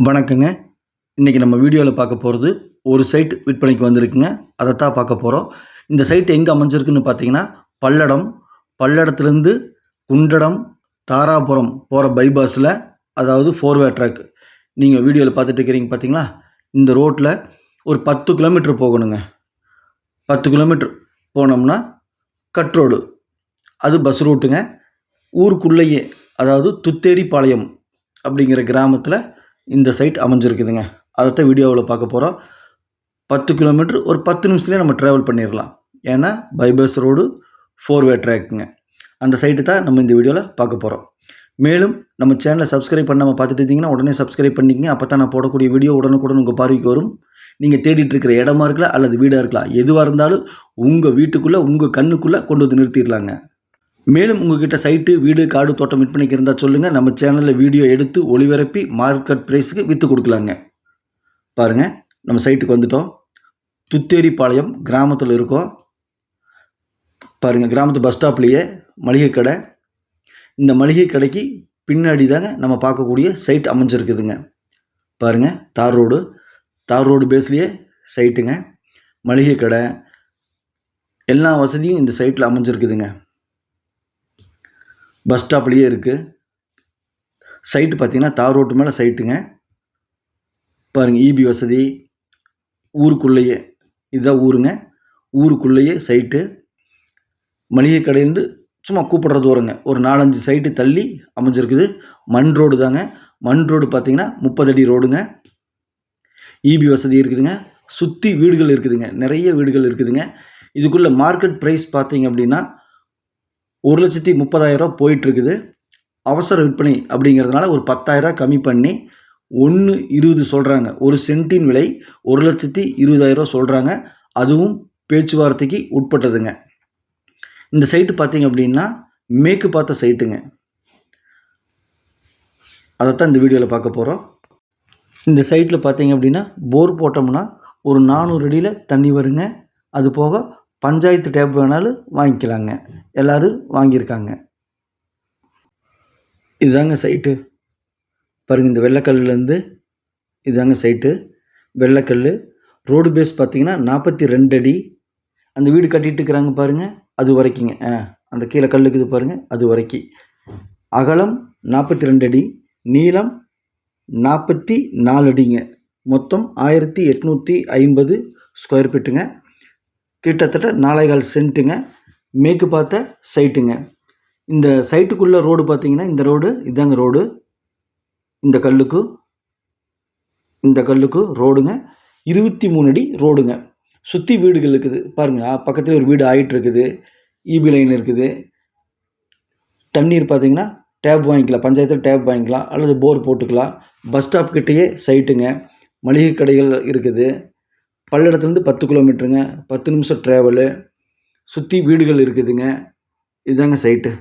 வணக்கங்க. இன்றைக்கி நம்ம வீடியோவில் பார்க்க போகிறது ஒரு சைட் விற்பனைக்கு வந்திருக்குங்க. அதைத்தான் பார்க்க போகிறோம். இந்த சைட் எங்கே அமைஞ்சிருக்குன்னு பார்த்தீங்கன்னா பல்லடம். பல்லடத்துலேருந்து குண்டடம் தாராபுரம் போகிற பைபாஸில், அதாவது 4 வே ட்ராக். நீங்கள் வீடியோவில் பார்த்துட்டு இருக்கிறீங்க பார்த்தீங்களா, இந்த ரோட்டில் ஒரு 10 கிலோமீட்டர் போகணுங்க. 10 கிலோமீட்டர் போனோம்னா கட் ரோடு, அது பஸ் ரூட்டுங்க. ஊருக்குள்ளேயே, அதாவது துத்தேரிப்பாளையம் அப்படிங்கிற கிராமத்தில் இந்த சைட் அமைஞ்சிருக்குதுங்க. அதைத்தான் வீடியோவில் பார்க்க போகிறோம். 10 கிலோமீட்டர் ஒரு 10 நிமிஷத்துலேயே நம்ம ட்ராவல் பண்ணிடலாம். ஏன்னா பைபாஸ் ரோடு 4 வே ட்ராக்குங்க. அந்த சைட்டு தான் நம்ம இந்த வீடியோவில் பார்க்க போகிறோம். மேலும் நம்ம சேனலை சப்ஸ்கிரைப் பண்ணாமல் பார்த்துட்டு இருந்தீங்கன்னா உடனே சப்ஸ்கிரைப் பண்ணிக்கங்க. அப்போ தான் நான் போடக்கூடிய வீடியோ உடனுக்குடன் உங்கள் பார்வைக்கு வரும். நீங்கள் தேடிட்டு இருக்கிற இடமா இருக்கலாம் அல்லது வீடாக இருக்கலாம், எதுவாக இருந்தாலும் உங்கள் வீட்டுக்குள்ளே உங்கள் கண்ணுக்குள்ளே கொண்டு வந்து நிறுத்திடலாங்க. மேலும் உங்கள்கிட்ட சைட்டு, வீடு, காடு, தோட்டம் விற்பனைக்கு இருந்தால் சொல்லுங்கள். நம்ம சேனலில் வீடியோ எடுத்து ஒளிபரப்பி மார்க்கெட் ப்ரைஸுக்கு விற்று கொடுக்கலாங்க. பாருங்கள், நம்ம சைட்டுக்கு வந்துட்டோம். துத்தேரிப்பாளையம் கிராமத்தில் இருக்கோம். பாருங்கள், கிராமத்து பஸ் ஸ்டாப்லேயே மளிகை கடை. இந்த மளிகை கடைக்கு பின்னாடி தாங்க நம்ம பார்க்கக்கூடிய சைட் அமைஞ்சிருக்குதுங்க. பாருங்கள், தார் ரோடு பேஸ்லேயே சைட்டுங்க. மளிகை கடை, எல்லா வசதியும் இந்த சைட்டில் அமைஞ்சிருக்குதுங்க. பஸ் ஸ்டாப்லேயே இருக்குது. சைட்டு பார்த்தீங்கன்னா தார் ரோட்டு மேலே சைட்டுங்க. பாருங்கள், இபி வசதி. ஊருக்குள்ளேயே, இதுதான் ஊருங்க. ஊருக்குள்ளேயே சைட்டு. மளிகை கடையிலேருந்து சும்மா கூப்பிட்ற தூரங்க. ஒரு 4-5 சைட்டு தள்ளி அமைஞ்சிருக்குது. மண் ரோடு தாங்க. மண் ரோடு பார்த்தீங்கன்னா 30 அடி ரோடுங்க. இபி வசதி இருக்குதுங்க. சுற்றி வீடுகள் இருக்குதுங்க, நிறைய வீடுகள் இருக்குதுங்க. இதுக்குள்ளே மார்க்கெட் ப்ரைஸ் பார்த்தீங்க அப்படின்னா 1,30,000 போயிட்டுருக்குது. அவசர விற்பனை அப்படிங்கிறதுனால ஒரு 10,000 கம்மி பண்ணி 1,20 சொல்கிறாங்க. ஒரு சென்ட்டின் விலை 1,20,000 சொல்கிறாங்க. அதுவும் பேச்சுவார்த்தைக்கு உட்பட்டதுங்க. இந்த சைட்டு பார்த்தீங்க அப்படின்னா மேற்கு பார்த்த சைட்டுங்க. அதைத்தான் இந்த வீடியோவில் பார்க்க போகிறோம். இந்த சைட்டில் பார்த்தீங்க அப்படின்னா போர் போட்டோம்னா ஒரு 400 அடியில் தண்ணி வருங்க. அது போக பஞ்சாயத்து டேப் வேணாலும் வாங்கிக்கலாங்க. எல்லோரும் வாங்கியிருக்காங்க. இதுதாங்க சைட்டு. பாருங்கள், இந்த வெள்ளைக்கல்லேருந்து இதுதாங்க சைட்டு. வெள்ளைக்கல் ரோடு பேஸ் பார்த்தீங்கன்னா 42 அடி. அந்த வீடு கட்டிகிட்டு இருக்கிறாங்க பாருங்கள், அது வரைக்குங்க. அந்த கீழே கல் இருக்குது பாருங்கள், அது வரைக்கும். அகலம் 42 அடி, நீளம் 44 அடிங்க. மொத்தம் 1850 ஸ்கொயர் ஃபீட்டுங்க. கிட்டத்தட்ட 4.25 சென்ட்டுங்க. மேற்கு பார்த்த சைட்டுங்க. இந்த சைட்டுக்குள்ளே ரோடு பார்த்தீங்கன்னா இந்த ரோடு, இதாங்க ரோடு. இந்த கல்லுக்கு ரோடுங்க. 23 அடி ரோடுங்க. சுற்றி வீடுகள் இருக்குது பாருங்கள். பக்கத்தில் ஒரு வீடு ஆகிட்டு இருக்குது. இபி லைன் இருக்குது. தண்ணீர் பார்த்தீங்கன்னா டேப் வாங்கிக்கலாம், பஞ்சாயத்தில் டேப் வாங்கிக்கலாம் அல்லது போர் போட்டுக்கலாம். பஸ் ஸ்டாப் கிட்டேயே சைட்டுங்க. மளிகை கடைகள் இருக்குது. பல்லடத்துலேருந்து 10 கிலோமீட்டருங்க. 10 நிமிஷம் ட்ராவலு. சுற்றி வீடுகள் இருக்குதுங்க. இதுதாங்க சைட்டு.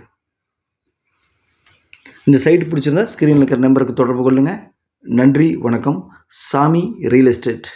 இந்த சைட்டு பிடிச்சிருந்தா ஸ்க்ரீனில் இருக்கிற நம்பருக்கு தொடர்பு கொள்ளுங்கள். நன்றி, வணக்கம். சாமி ரியல் எஸ்டேட்.